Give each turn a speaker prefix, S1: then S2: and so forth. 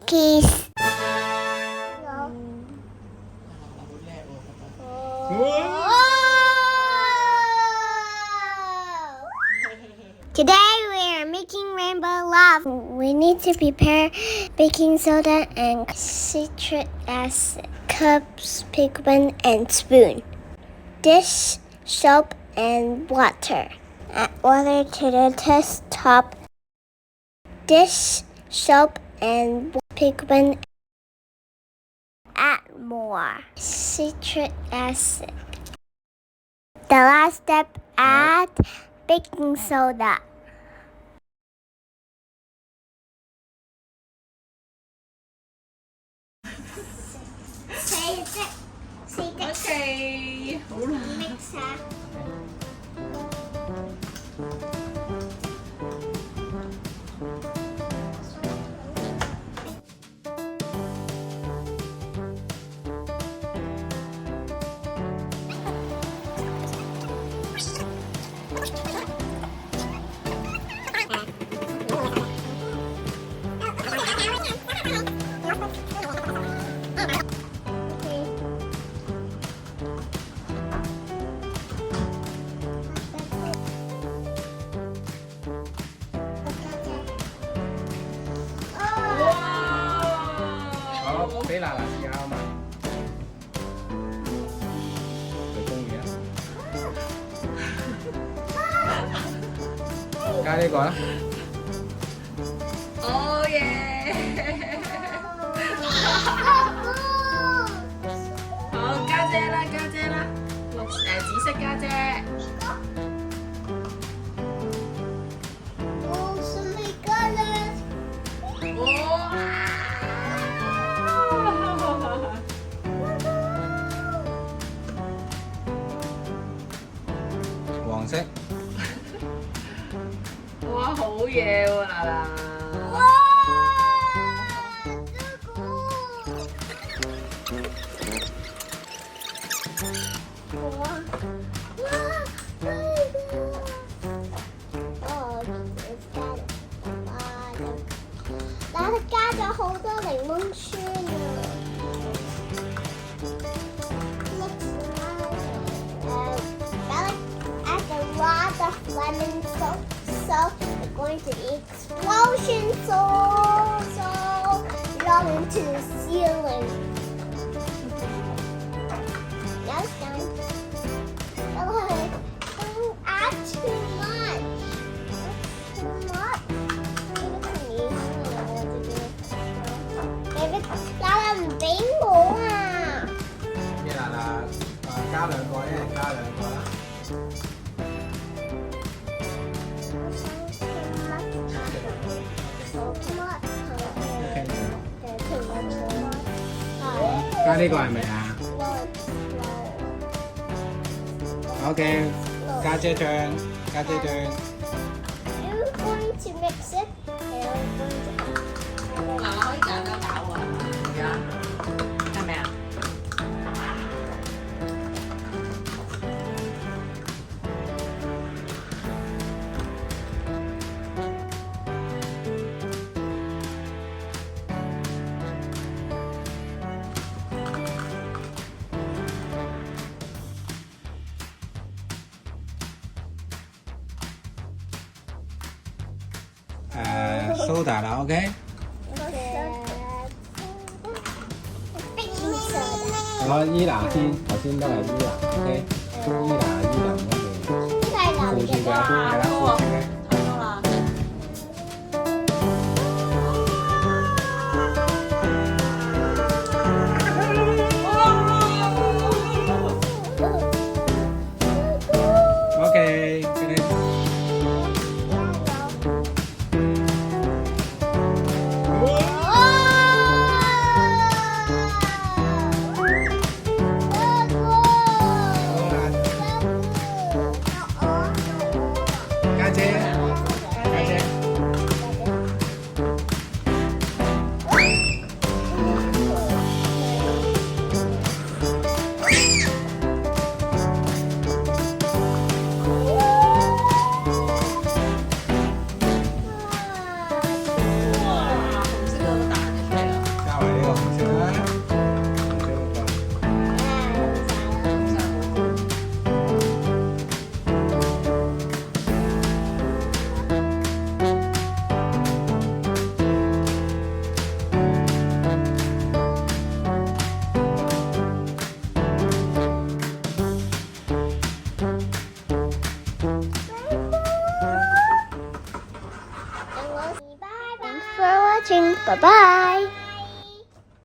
S1: cookies. Today we are making rainbow love. We need to prepare baking soda and citric acid, cups, pigment, and spoon. Dish, soap, and water. Add water to the test top. Dish, soap, and pigment. Add more citric acid. The last step, add baking soda.
S2: OK，好啦。
S1: Mix 下。
S2: 好，俾娜娜試下啊嘛。佢中意啊。加呢個啦。哦耶！好，家姐啦，家姐啦，紫色家姐。黃色。哇，好嘢喎，娜娜。
S1: 但係加咗好多檸檬酸啊！Add a lot of lemon so we're going to explosion so long into the ceiling. Now it's done. Don't add too much. Too much. 娜娜唔俾我啊！
S2: 咩娜娜？加兩個咧，加兩個啦。加呢個係咪啊？OK，家姐turn，家姐turn。
S1: You're going to mix it.
S3: 嗱，可以搞喎，而家係咪啊？soda
S2: 啦，OK。我伊娜先，頭先都係伊娜，OK。伊娜嗰邊，附住嘅，係啦，附住嘅。OK，跟住。家姐。
S1: watching. Bye bye.